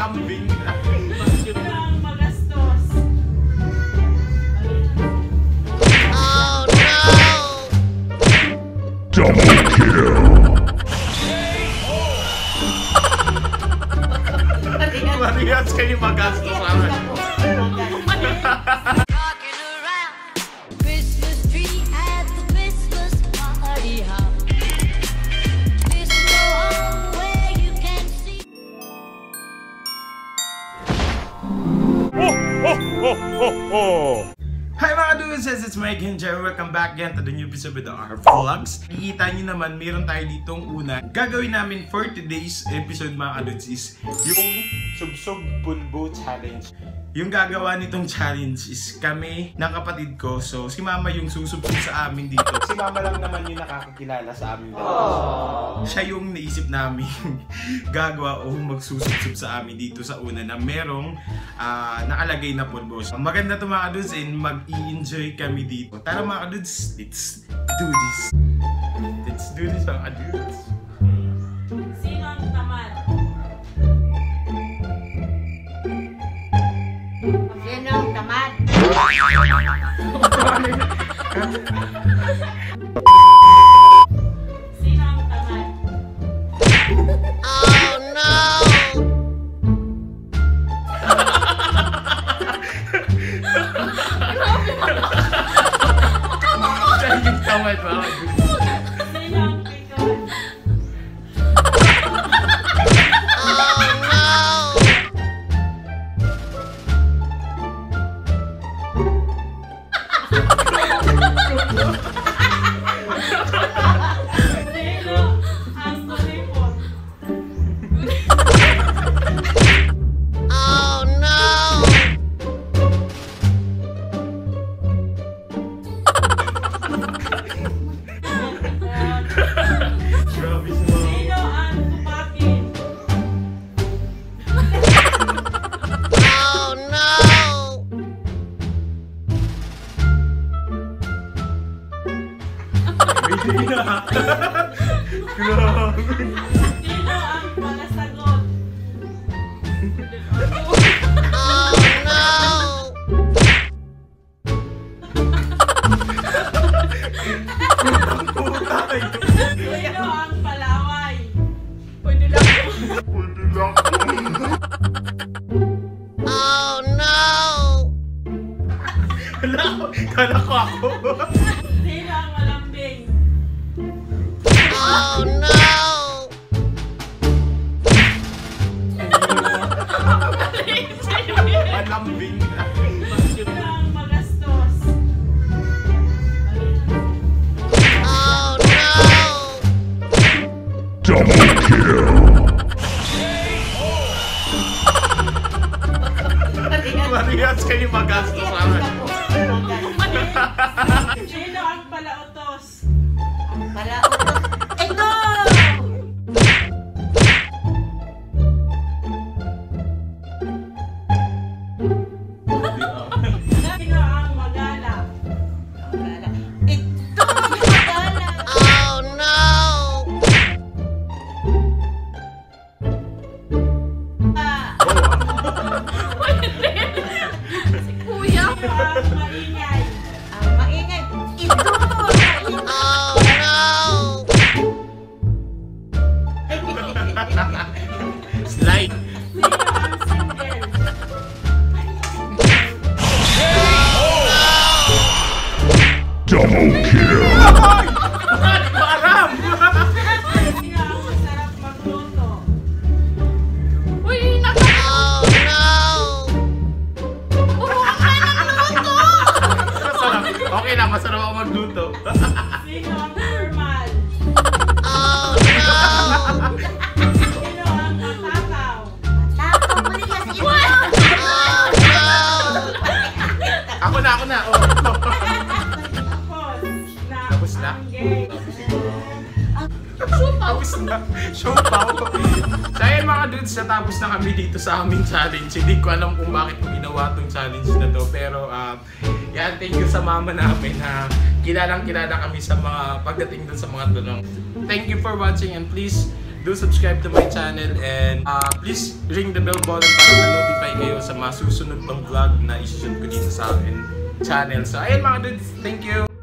Malambing na. Ang magastos. Oh no! Double kill! Marihas kayo magastos sa akin. Rocking around Christmas tree at the Christmas party hop. This is the home where you can see. Hi mga dudes, it's Mike Hinja. Welcome back again to the new episode with our vlogs. Nakikita nyo naman, meron tayo ditong una. Gagawin namin for today's episode mga dudes is yung Subsog Bunbo Challenge. Yung gagawa nitong challenge is kami ng kapatid ko. So si mama yung susubsog sa amin dito. Si mama lang naman yung nakakakilala sa amin dito. Siya yung naisip namin gagawa o magsusubsog sa amin dito sa una na merong nakalagay na pulbos. Maganda to mga dudes and mag-i-enjoy kami dito. Tara mga dudes, let's do this. Let's do this mga dudes. Sino ang tamad? Sino ang tamad? Sino ang tamad? Oh no! Siya yung tamad mga dudes. Sino ang pikon? Oh no! Sino ang kuripot? Oh no! Grabe si mama. Sino ang tupakin? Oh no! Hindi na. Grabe. Sino ang palasagot? Oh no! Puta kayo. Sino ang palaway? Pwede lang. Oh no! Kala ko ako. Sino ang malambing? Oh no! Malambing na. Sino ang magastos? Oh no! Double kill! Marihas kayo magastos sa akin. Sino ang palautos? Ito! Sino ang magala? Ito! Oh no! Sino ang maingay? Ito! Oh no! Slide. Sino ang single? Double kill! Ay! Param! Sino ang masarap magluto? Oh no! Masarap. Okay lang, masarap ako magluto. Sino ang formal? Oh no! Sino ang matakaw? Oh no! Ako na. Oh. Tapos na? ang gay. Tapos na. Show pa ako. So ayun mga dudes, natapos na kami dito sa aming challenge. Hindi ko alam kung bakit ko ginawa tong challenge na to. Pero yan, thank you sa mama namin na kilalang kilala kami sa mga pagdating dun sa mga tanong. Thank you for watching and please do subscribe to my channel and please ring the bell button para ma-notify kayo sa mga susunod pang vlog na isi-shoot ko dito sa akin channel. So ayun mga dudes, thank you!